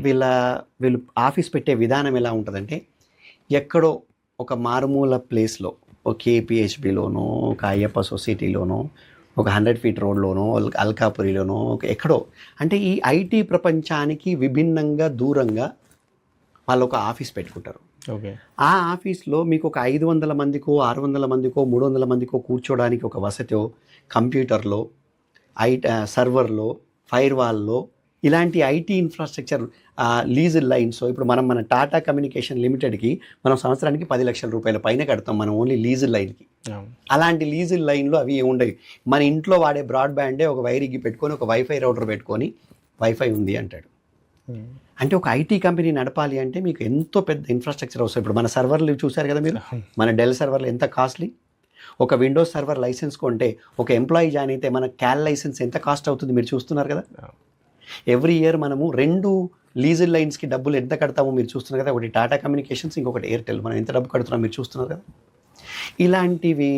వీళ్ళు ఆఫీస్ పెట్టే విధానం ఎలా ఉంటుందంటే, ఎక్కడో ఒక మారుమూల ప్లేస్లో ఒక కేపీహెచ్బిలోనో, ఒక అయ్యప్ప సొసైటీలోనో, ఒక 100 ఫీట్ రోడ్లోనో, అల్కాపురిలోనో, ఎక్కడో అంటే ఈ ఐటీ ప్రపంచానికి విభిన్నంగా దూరంగా వాళ్ళు ఒక ఆఫీస్ పెట్టుకుంటారు. ఓకే. ఆ ఆఫీస్లో మీకు ఒక 500 మందికో, 600 మందికో, 300 మందికో కూర్చోడానికి ఒక వసతో, కంప్యూటర్లో, సర్వర్లో, ఫైర్ వాల్లో, ఇలాంటి ఐటీ ఇన్ఫ్రాస్ట్రక్చర్ లీజ్ లైన్స్. ఇప్పుడు మన టాటా కమ్యూనికేషన్ లిమిటెడ్కి మనం సంవత్సరానికి 10 లక్షల రూపాయల పైన కడతాం మనం ఓన్లీ లీజ్ లైన్కి. అలాంటి లీజ్ లైన్లో అవి ఉండవు. మన ఇంట్లో వాడే బ్రాడ్బ్యాండే ఒక వైర్కి పెట్టుకొని, ఒక వైఫై రౌటర్ పెట్టుకొని వైఫై ఉంది అంటాడు. అంటే ఒక ఐటీ కంపెనీ నడపాలి అంటే మీకు ఎంతో పెద్ద ఇన్ఫ్రాస్ట్రక్చర్ అవసరం. ఇప్పుడు మన సర్వర్లు చూశారు కదా మీరు, మన డెల్ సర్వర్లు ఎంత కాస్ట్లీ. ఒక విండోస్ సర్వర్ లైసెన్స్ కొంటే, ఒక ఎంప్లాయీ జాయిన్ అయితే మన క్యాల్ లైసెన్స్ ఎంత కాస్ట్ అవుతుంది మీరు చూస్తున్నారు కదా. ఎవ్రీ ఇయర్ మనము 2 లీజ్ లైన్స్కి డబ్బులు ఎంత కడతామో మీరు చూస్తున్నారు కదా. ఒకటి టాటా కమ్యూనికేషన్స్, ఇంకొకటి ఎయిర్టెల్. మనం ఎంత డబ్బు కడుతున్నాం మీరు చూస్తున్నారు కదా. ఇలాంటివి